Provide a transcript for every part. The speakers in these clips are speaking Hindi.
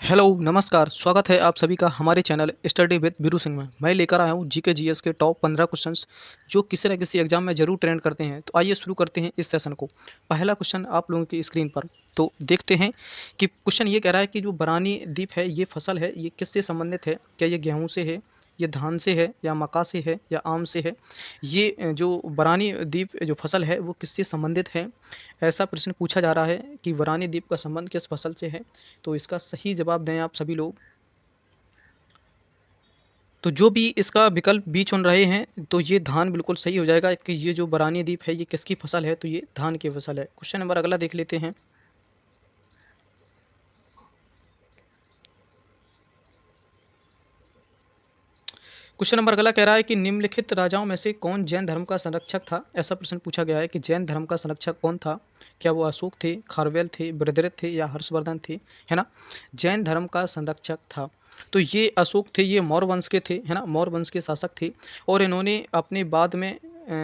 हेलो नमस्कार, स्वागत है आप सभी का हमारे channel study with Biru Singh में। मैं लेकर आया हूँ जीके जीएस के टॉप 15 क्वेश्चंस जो किसी न किसी एग्जाम में जरूर ट्रेंड करते हैं। तो आइए शुरू करते हैं इस सेशन को। पहला क्वेश्चन आप लोगों की स्क्रीन पर तो देखते हैं कि क्वेश्चन ये कह रहा है कि जो बरानी द्वीप है ये फसल है, ये किससे संबंधित है? क्या ये गेहूँ से है, ये धान से है, या मक्का से है, या आम से है? ये जो बरानी द्वीप जो फसल है वो किससे संबंधित है? ऐसा प्रश्न पूछा जा रहा है कि बरानी द्वीप का संबंध किस फसल से है। तो इसका सही जवाब दें आप सभी लोग। तो जो भी इसका विकल्प बी चुन रहे हैं तो ये धान बिल्कुल सही हो जाएगा कि ये जो बरानी द्वीप है ये किसकी फसल है, तो ये धान की फसल है। क्वेश्चन नंबर अगला देख लेते हैं। क्वेश्चन नंबर अगला कह रहा है कि निम्नलिखित राजाओं में से कौन जैन धर्म का संरक्षक था। ऐसा प्रश्न पूछा गया है कि जैन धर्म का संरक्षक कौन था। क्या वो अशोक थे, खारवेल थे, बृहद्रथ थे, या हर्षवर्धन थे, है ना। जैन धर्म का संरक्षक था तो ये अशोक थे। ये मौर्य वंश के थे, है ना, मौर्य वंश के शासक थे। और इन्होंने अपने बाद में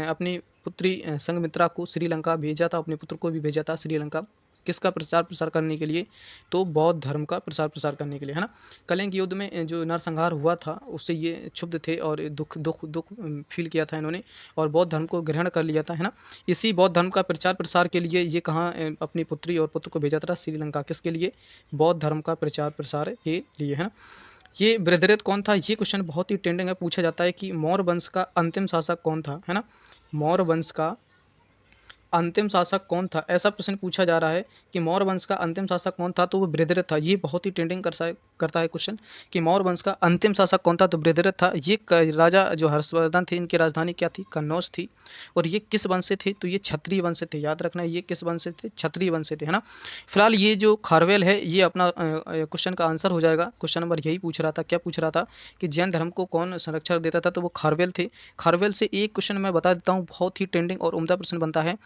अपनी पुत्री संघमित्रा को श्रीलंका भेजा था, अपने पुत्र को भी भेजा था श्रीलंका। किसका प्रचार प्रसार करने के लिए? तो बौद्ध धर्म का प्रचार प्रसार करने के लिए, है ना। कलिंग युद्ध में जो नरसंहार हुआ था उससे ये क्षुब्ध थे और दुख दुख दुख फील किया था इन्होंने, और बौद्ध धर्म को ग्रहण कर लिया था, है ना। इसी बौद्ध धर्म का प्रचार प्रसार के लिए ये कहाँ अपनी पुत्री और पुत्र को भेजा था? श्रीलंका। किसके लिए? बौद्ध धर्म का प्रचार प्रसार के लिए, है ना। ये बृहद्रथ कौन था? ये क्वेश्चन बहुत ही ट्रेंडिंग है। पूछा जाता है कि मौर्य वंश का अंतिम शासक कौन था, है ना। मौर्य वंश का अंतिम शासक कौन था? ऐसा प्रश्न पूछा जा रहा है कि मौर्य वंश का अंतिम शासक कौन था, तो वो बृहद्रथ था। ये बहुत ही ट्रेंडिंग करता है क्वेश्चन कि मौर्य वंश का अंतिम शासक कौन था, तो बृहद्रथ था। ये राजा जो हर्षवर्धन थे इनकी राजधानी क्या थी? कन्नौज थी। और ये किस वंश से थे? तो ये क्षत्रिय वंश से थे। याद रखना, ये किस वंश से थे? क्षत्रिय वंश से थे, है ना। फिलहाल ये जो खारवेल है ये अपना क्वेश्चन का आंसर हो जाएगा। क्वेश्चन नंबर यही पूछ रहा था, क्या पूछ रहा था कि जैन धर्म को कौन संरक्षण देता था, तो वो खारवेल थे। खारवेल से एक क्वेश्चन मैं बता देता हूँ, बहुत ही ट्रेंडिंग और उम्दा प्रश्न बनता है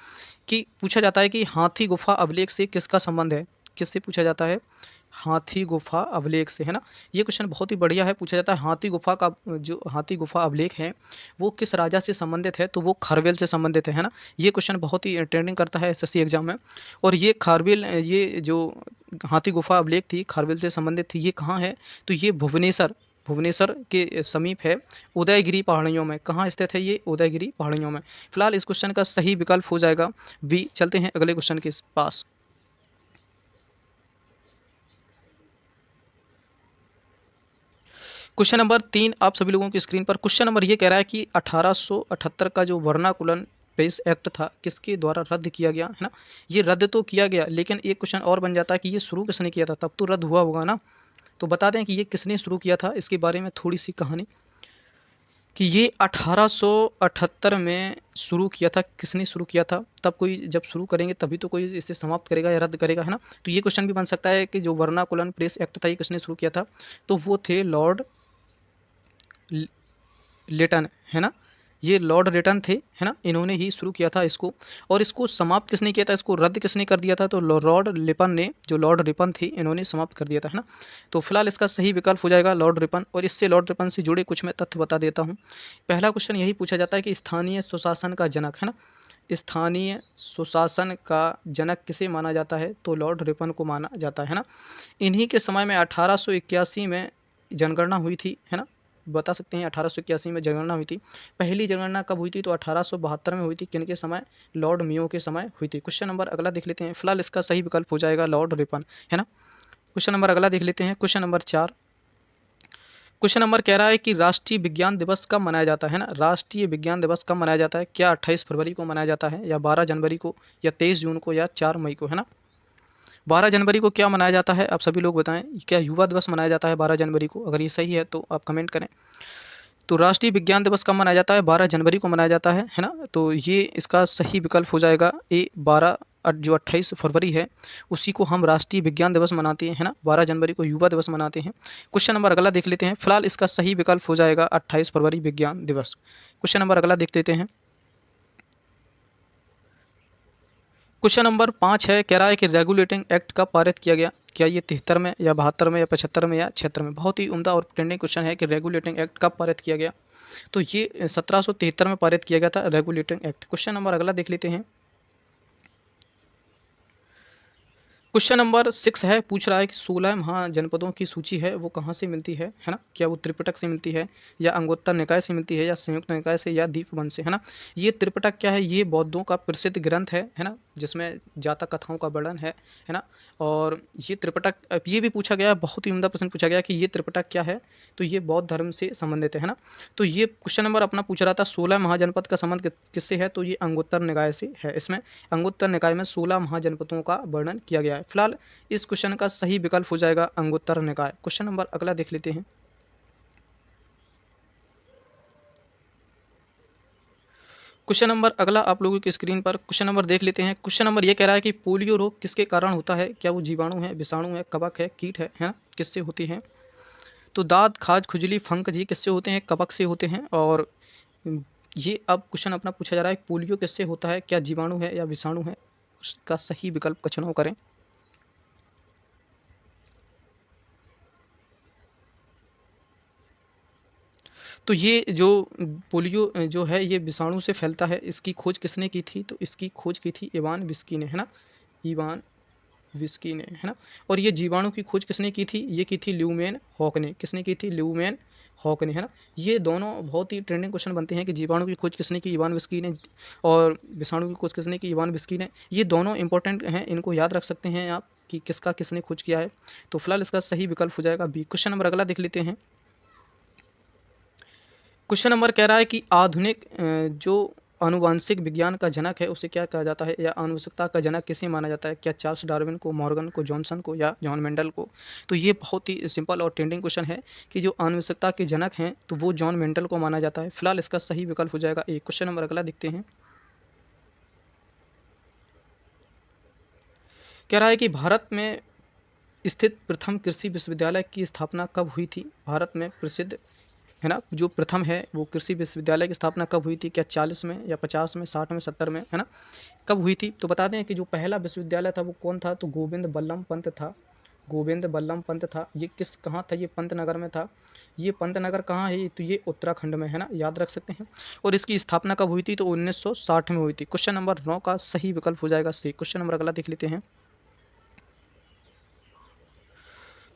कि पूछा जाता है कि हाथी गुफा अभिलेख से किसका संबंध है? किससे पूछा जाता है? हाथी गुफा अभिलेख से, है ना। ये क्वेश्चन बहुत ही बढ़िया है। पूछा जाता है हाथी गुफा का जो हाथी गुफा अभिलेख है वो किस राजा से संबंधित है, तो वो खारवेल से संबंधित है ना। ये क्वेश्चन बहुत ही ट्रेंडिंग करता है एसएससी एग्जाम में। और ये खारवेल, ये जो हाथी गुफा अभिलेख थी खारवेल से संबंधित थी, ये कहाँ है? तो ये भुवनेश्वर, भुवनेश्वर के समीप है, उदयगिरी पहाड़ियों में। कहाँ स्थित है ये? उदयगिरी पहाड़ियों में। फिलहाल इस क्वेश्चन का सही विकल्प हो जाएगा बी। चलते हैं अगले क्वेश्चन के पास। क्वेश्चन नंबर 3 आप सभी लोगों की स्क्रीन पर। क्वेश्चन नंबर ये कह रहा है कि 1878 का जो वर्नाकुलम पेस एक्ट था किसके द्वारा रद्द किया गया, है ना। ये रद्द तो किया गया, लेकिन एक क्वेश्चन और बन जाता है कि ये शुरू किसने किया था, तब तो रद्द हुआ होगा ना। तो बता दें कि ये किसने शुरू किया था, इसके बारे में थोड़ी सी कहानी कि ये 1878 में शुरू किया था। किसने शुरू किया था? तब कोई जब शुरू करेंगे तभी तो कोई इसे समाप्त करेगा या रद्द करेगा, है ना। तो ये क्वेश्चन भी बन सकता है कि जो वर्नाकुलम प्रेस एक्ट था ये किसने शुरू किया था, तो वो थे लॉर्ड लेटन, है ना। ये लॉर्ड रिटन थे, है ना, इन्होंने ही शुरू किया था इसको। और इसको समाप्त किसने किया था, इसको रद्द किसने कर दिया था, तो लॉर्ड रिपन ने, जो लॉर्ड रिपन थे इन्होंने समाप्त कर दिया था, है ना। तो फिलहाल इसका सही विकल्प हो जाएगा लॉर्ड रिपन। और इससे लॉर्ड रिपन से जुड़े कुछ मैं तथ्य बता देता हूँ। पहला क्वेश्चन यही पूछा जाता है कि स्थानीय सुशासन का जनक, है ना, स्थानीय सुशासन का जनक किसे माना जाता है, तो लॉर्ड रिपन को माना जाता है ना। इन्हीं के समय में 1881 में जनगणना हुई थी, है ना। बता सकते हैं 1881 में जनगणना हुई थी। पहली जनगणना कब हुई थी, तो 1872 में हुई थी। किन के समय? लॉर्ड मियो के समय हुई थी। क्वेश्चन नंबर अगला देख लेते हैं। फिलहाल इसका सही विकल्प हो जाएगा लॉर्ड रिपन, है ना। क्वेश्चन नंबर अगला देख लेते हैं। Question number 4। क्वेश्चन नंबर कह रहा है कि राष्ट्रीय विज्ञान दिवस कब मनाया जाता है ना। राष्ट्रीय विज्ञान दिवस कब मनाया जाता है? क्या 28 फरवरी को मनाया जाता है, या 12 जनवरी को, या 23 जून को, या 4 मई को, है ना। 12 जनवरी को क्या मनाया जाता है, आप सभी लोग बताएं। क्या युवा दिवस मनाया जाता है 12 जनवरी को? अगर ये सही है तो आप कमेंट करें। तो राष्ट्रीय विज्ञान दिवस कब मनाया जाता है? 12 जनवरी को मनाया जाता है ना। तो ये इसका सही विकल्प हो जाएगा ए 12। जो 28 फरवरी है उसी को हम राष्ट्रीय विज्ञान दिवस मनाते हैं, है ना। 12 जनवरी को युवा दिवस मनाते हैं। क्वेश्चन नंबर अगला देख लेते हैं। फिलहाल इसका सही विकल्प हो जाएगा 28 फरवरी विज्ञान दिवस। क्वेश्चन नंबर अगला देख लेते हैं। क्वेश्चन नंबर 5 है, कह रहा है कि रेगुलेटिंग एक्ट कब पारित किया गया? क्या ये 73 में, या 72 में, या 75 में, या 76 में? बहुत ही उम्दा और ट्रेंडिंग क्वेश्चन है कि रेगुलेटिंग एक्ट कब पारित किया गया। तो ये 1773 में पारित किया गया था रेगुलेटिंग एक्ट। क्वेश्चन नंबर अगला देख लेते हैं। क्वेश्चन नंबर 6 है, पूछ रहा है कि 16 महाजनपदों की सूची है वो कहाँ से मिलती है ना? क्या वो त्रिपिटक से मिलती है या अंगुत्तर निकाय से मिलती है या संयुक्त निकाय से या दीपवंश से, है ना? ये त्रिपिटक क्या है? ये बौद्धों का प्रसिद्ध ग्रंथ है ना? जिसमें जातक कथाओं का वर्णन है ना? और ये त्रिपिटक ये भी पूछा गया है, बहुत ही उम्दा प्रश्न पूछा गया कि ये त्रिपिटक क्या है? तो ये बौद्ध धर्म से संबंधित है ना? तो ये क्वेश्चन नंबर अपना पूछ रहा था 16 महाजनपद का संबंध किससे है? तो ये अंगुत्तर निकाय से है। इसमें अंगुत्तर निकाय में 16 महाजनपदों का वर्णन किया गया है। फिलहाल इस क्वेश्चन का सही विकल्प हो जाएगा अंगुत्तर निकाय। क्वेश्चन नंबर अगला देख लेते हैं। क्वेश्चन नंबर अगला आप लोगों की स्क्रीन पर क्वेश्चन नंबर देख लेते हैं। क्वेश्चन नंबर ये कह रहा है कि पोलियो रोग किसके कारण होता है? क्या वो जीवाणु है, विषाणु है, कवक है, कीट है ना? किससे होती है? तो दाद, खाज, खुजली, फंक जी किससे होते हैं? कवक से होते हैं। और ये अब क्वेश्चन अपना पूछा जा रहा है पोलियो किससे होता है? क्या जीवाणु है या विषाणु है? उसका सही विकल्प का चुनाव करें। तो ये जो पोलियो जो है ये विषाणु से फैलता है, इसकी खोज किसने की थी? तो इसकी खोज की थी इवान विस्की ने, है ना? इवान विस्की ने, है ना? और ये जीवाणु की खोज किसने की थी? ये की थी ल्यूमेन हॉक ने। किसने की थी? ल्यूमेन हॉक ने, है ना? ये दोनों बहुत ही ट्रेंडिंग क्वेश्चन बनते हैं कि जीवाणु की खोज किसने की? इवान विस्की ने। और विषाणु की खोज किसने की? इवान विस्की ने। ये दोनों इंपॉर्टेंट हैं, इनको याद रख सकते हैं आप कि किसका किसने खोज किया है। तो फिलहाल इसका सही विकल्प हो जाएगा बी। क्वेश्चन नंबर अगला देख लेते हैं। क्वेश्चन नंबर कह रहा है कि आधुनिक जो आनुवांशिक विज्ञान का जनक है उसे क्या कहा जाता है या आनुवंशिकता का जनक किसे माना जाता है? क्या चार्ल्स डार्विन को, मॉर्गन को, जॉनसन को या जॉन मेंडल को? तो ये बहुत ही सिंपल और ट्रेंडिंग क्वेश्चन है कि जो आनुवंशिकता के जनक हैं तो वो जॉन मेंडल को माना जाता है। फिलहाल इसका सही विकल्प हो जाएगा ए। क्वेश्चन नंबर अगला देखते हैं। कह रहा है कि भारत में स्थित प्रथम कृषि विश्वविद्यालय की स्थापना कब हुई थी? भारत में प्रसिद्ध, है ना, जो प्रथम है वो कृषि विश्वविद्यालय की स्थापना कब हुई थी? क्या 40 में या 50 में, 60 में, 70 में, है ना? कब हुई थी? तो बता दें कि जो पहला विश्वविद्यालय था वो कौन था? तो गोविंद बल्लभ पंत था। गोविंद बल्लभ पंत था। ये किस कहाँ था? ये पंतनगर में था। ये पंतनगर कहाँ है? तो ये उत्तराखंड में, है ना? याद रख सकते हैं। और इसकी स्थापना कब हुई थी? तो 1960 में हुई थी। क्वेश्चन नंबर 9 का सही विकल्प हो जाएगा सी। क्वेश्चन नंबर अगला देख लेते हैं।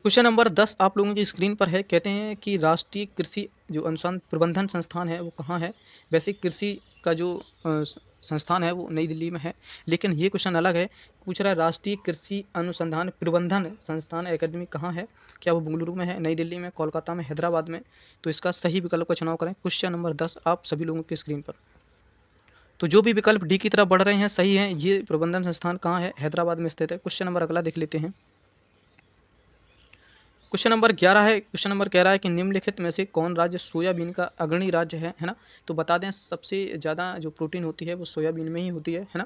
क्वेश्चन नंबर 10 आप लोगों की स्क्रीन पर है। कहते हैं कि राष्ट्रीय कृषि जो अनुसंधान प्रबंधन संस्थान है वो कहाँ है? वैसे कृषि का जो संस्थान है वो नई दिल्ली में है, लेकिन ये क्वेश्चन अलग है। पूछ रहा है राष्ट्रीय कृषि अनुसंधान प्रबंधन संस्थान एकेडमी कहाँ है? क्या वो बेंगलुरु में है, नई दिल्ली में, कोलकाता में, हैदराबाद में? तो इसका सही विकल्प का चुनाव करें। क्वेश्चन नंबर 10 आप सभी लोगों की स्क्रीन पर। तो जो भी विकल्प डी की तरफ बढ़ रहे हैं सही है। ये प्रबंधन संस्थान कहाँ है? हैदराबाद में स्थित है। क्वेश्चन नंबर अगला देख लेते हैं। क्वेश्चन नंबर 11 है। क्वेश्चन नंबर कह रहा है कि निम्नलिखित में से कौन राज्य सोयाबीन का अग्रणी राज्य है ना? तो बता दें सबसे ज़्यादा जो प्रोटीन होती है वो सोयाबीन में ही होती है ना?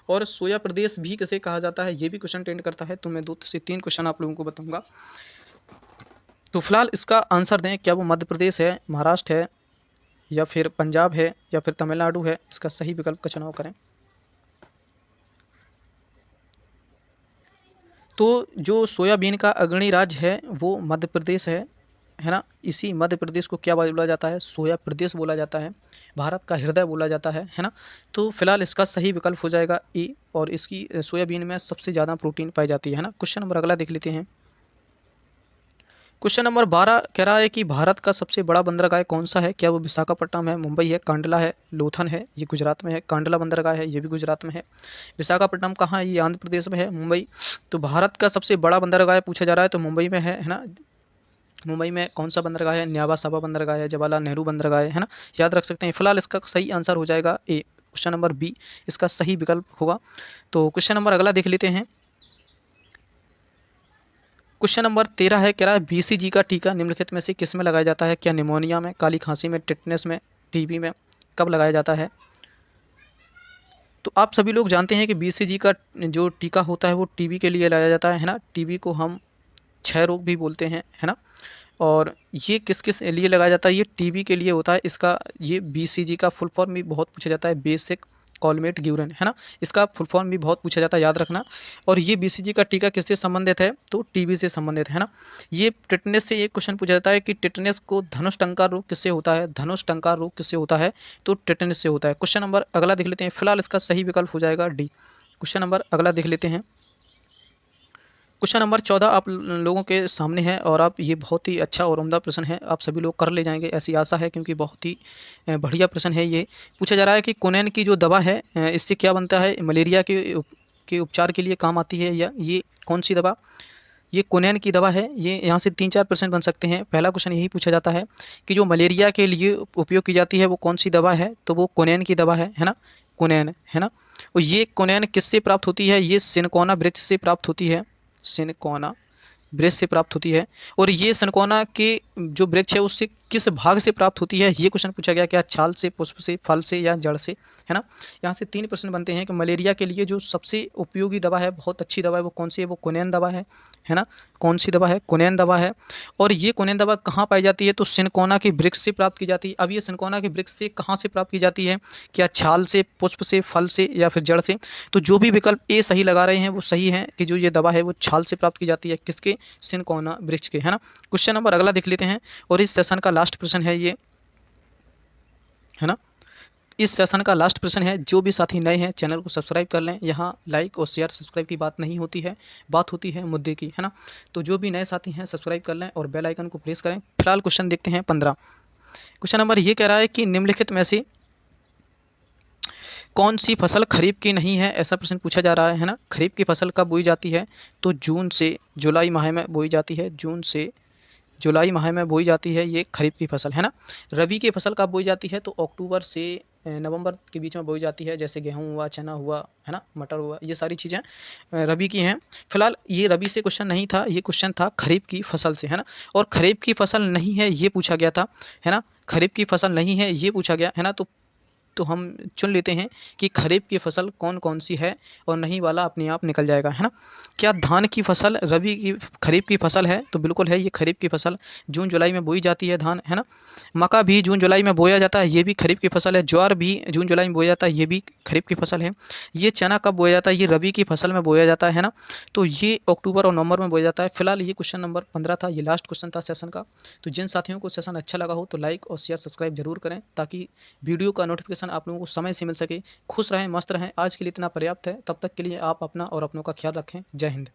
और सोया प्रदेश भी किसे कहा जाता है ये भी क्वेश्चन ट्रेंड करता है। तो मैं 2 से 3 क्वेश्चन आप लोगों को बताऊंगा। तो फिलहाल इसका आंसर दें। क्या वो मध्य प्रदेश है, महाराष्ट्र है या फिर पंजाब है या फिर तमिलनाडु है? इसका सही विकल्प का चुनाव करें। तो जो सोयाबीन का अग्रणी राज्य है वो मध्य प्रदेश है ना? इसी मध्य प्रदेश को क्या बोला जाता है? सोया प्रदेश बोला जाता है। भारत का हृदय बोला जाता है ना? तो फिलहाल इसका सही विकल्प हो जाएगा ए। और इसकी सोयाबीन में सबसे ज़्यादा प्रोटीन पाई जाती है ना? क्वेश्चन नंबर अगला देख लेते हैं। क्वेश्चन नंबर 12 कह रहा है कि भारत का सबसे बड़ा बंदरगाह कौन सा है? क्या वो विशाखापट्टनम है, मुंबई है, कांडला है, लोथन है? ये गुजरात में है। कांडला बंदरगाह है, ये भी गुजरात में है। विशाखापट्टनम कहाँ है? ये आंध्र प्रदेश में है, मुंबई। तो भारत का सबसे बड़ा बंदरगाह पूछा जा रहा है तो मुंबई में है ना? मुंबई में कौन सा बंदरगाह है? न्यावा सावा बंदरगाह है, जवाहरलाल नेहरू बंदरगाह है ना? याद रख सकते हैं। फिलहाल इसका सही आंसर हो जाएगा ए। क्वेश्चन नंबर बी इसका सही विकल्प होगा। तो क्वेश्चन नंबर अगला देख लेते हैं। क्वेश्चन नंबर 13 है। कह रहा है बीसीजी का टीका निम्नलिखित में से किस में लगाया जाता है? क्या निमोनिया में, काली खांसी में, टिटनेस में, टीबी में? कब लगाया जाता है? तो आप सभी लोग जानते हैं कि बीसीजी का जो टीका होता है वो टीबी के लिए लगाया जाता है ना? टीबी को हम क्षय रोग भी बोलते हैं, है ना? और ये किस किस लिए लगाया जाता है? ये टीबी के लिए होता है। इसका ये बीसीजी का फुल फॉर्म भी बहुत पूछा जाता है, बेसिक कॉलमेट ग्यूरन, है ना? इसका फुल फॉर्म भी बहुत पूछा जाता है, याद रखना। और ये बीसीजी का टीका किससे संबंधित है? तो टीबी से संबंधित है ना? ये टिटनेस से एक क्वेश्चन पूछा जाता है कि टिटनेस को धनुष टंकार रोग किससे होता है? धनुष टंकार रोग किससे होता है? तो टिटनेस से होता है। क्वेश्चन नंबर अगला देख लेते हैं। फिलहाल इसका सही विकल्प हो जाएगा डी। क्वेश्चन नंबर अगला देख लेते हैं। क्वेश्चन नंबर 14 आप लोगों के सामने है और आप ये बहुत ही अच्छा और उम्दा प्रश्न है, आप सभी लोग कर ले जाएंगे ऐसी आशा है, क्योंकि बहुत ही बढ़िया प्रश्न है ये। पूछा जा रहा है कि कोनेन की जो दवा है इससे क्या बनता है, मलेरिया के उपचार के लिए काम आती है, या ये कौन सी दवा, ये कोनेन की दवा है। ये यहाँ से 3-4 प्रश्न बन सकते हैं। पहला क्वेश्चन यही पूछा जाता है कि जो मलेरिया के लिए उपयोग की जाती है वो कौन सी दवा है, तो वो कोनेन की दवा है ना, कोनेन है ना। और ये कोनेन किससे प्राप्त होती है, ये सिनकोना वृक्ष से प्राप्त होती है, सिनकोना वृक्ष से प्राप्त होती है। और ये सिनकोना के जो वृक्ष है उससे किस भाग से प्राप्त होती है, ये क्वेश्चन पूछा गया, क्या छाल से, पुष्प से, फल से या जड़ से, है ना। यहाँ से 3 प्रश्न बनते हैं कि मलेरिया के लिए जो सबसे उपयोगी दवा है, बहुत अच्छी दवा है, वो कौन सी है, वो कोनेन दवा है ना। कौन सी दवा है, कोनेन दवा है। और ये कोनेन दवा कहाँ पाई जाती है, तो सिनकोना के वृक्ष से प्राप्त की जाती है। अब ये सिनकोना के वृक्ष से कहाँ से प्राप्त की जाती है, क्या छाल से, पुष्प से, फल से या फिर जड़ से। तो जो भी विकल्प ए सही लगा रहे हैं वो सही है कि जो ये दवा है वो छाल से प्राप्त की जाती है, किसके, सिनकोना वृक्ष के, है ना। क्वेश्चन नंबर अगला देख लेते हैं, और इस सेशन का लास्ट प्रश्न है ये, है ना। इस सेशन का लास्ट प्रश्न है, जो भी साथी नए हैं चैनल को सब्सक्राइब कर लें। यहाँ लाइक और शेयर सब्सक्राइब की बात नहीं होती है, बात होती है मुद्दे की, है ना। तो जो भी नए साथी हैं सब्सक्राइब कर लें और बेल आइकन को प्रेस करें। फिलहाल क्वेश्चन देखते हैं 15। क्वेश्चन नंबर ये कह रहा है कि निम्नलिखित में से कौन सी फसल खरीफ की नहीं है, ऐसा प्रश्न पूछा जा रहा है ना। खरीफ की फसल कब बोई जाती है, तो जून से जुलाई माह में बोई जाती है, जून से जुलाई माह में बोई जाती है ये खरीफ की फसल, है ना। रबी की फसल कब बोई जाती है, तो अक्टूबर से नवंबर के बीच में बोई जाती है, जैसे गेहूं हुआ, चना हुआ, है ना, मटर हुआ, ये सारी चीज़ें रबी की हैं। फिलहाल ये रबी से क्वेश्चन नहीं था, ये क्वेश्चन था खरीफ की फसल से, है ना। और खरीफ की फसल नहीं है ये पूछा गया था, है ना। खरीफ की फसल नहीं है ये पूछा गया, है ना। तो हम चुन लेते हैं कि खरीफ की फसल कौन कौन सी है, और नहीं वाला अपने आप निकल जाएगा, है ना। क्या धान की फसल रबी की खरीफ की फसल है, तो बिल्कुल है, ये खरीफ की फसल जून जुलाई में बोई जाती है धान, है ना। मक्का भी जून जुलाई में बोया जाता है, ये भी खरीफ की फसल है। ज्वार भी जून जुलाई में बोया जाता है, ये भी खरीफ की फसल है। ये चना कब बोया जाता है, ये रबी की फसल में बोया जाता है ना। तो ये अक्टूबर और नवंबर में बोया जाता है। फिलहाल ये क्वेश्चन नंबर 15 था, ये लास्ट क्वेश्चन था सेशन का। तो जिन साथियों को सेशन अच्छा लगा हो तो लाइक और शेयर सब्सक्राइब जरूर करें, ताकि वीडियो का नोटिफिकेशन आप लोगों को समय से मिल सके। खुश रहें, मस्त रहें। आज के लिए इतना पर्याप्त है, तब तक के लिए आप अपना और अपनों का ख्याल रखें। जय हिंद।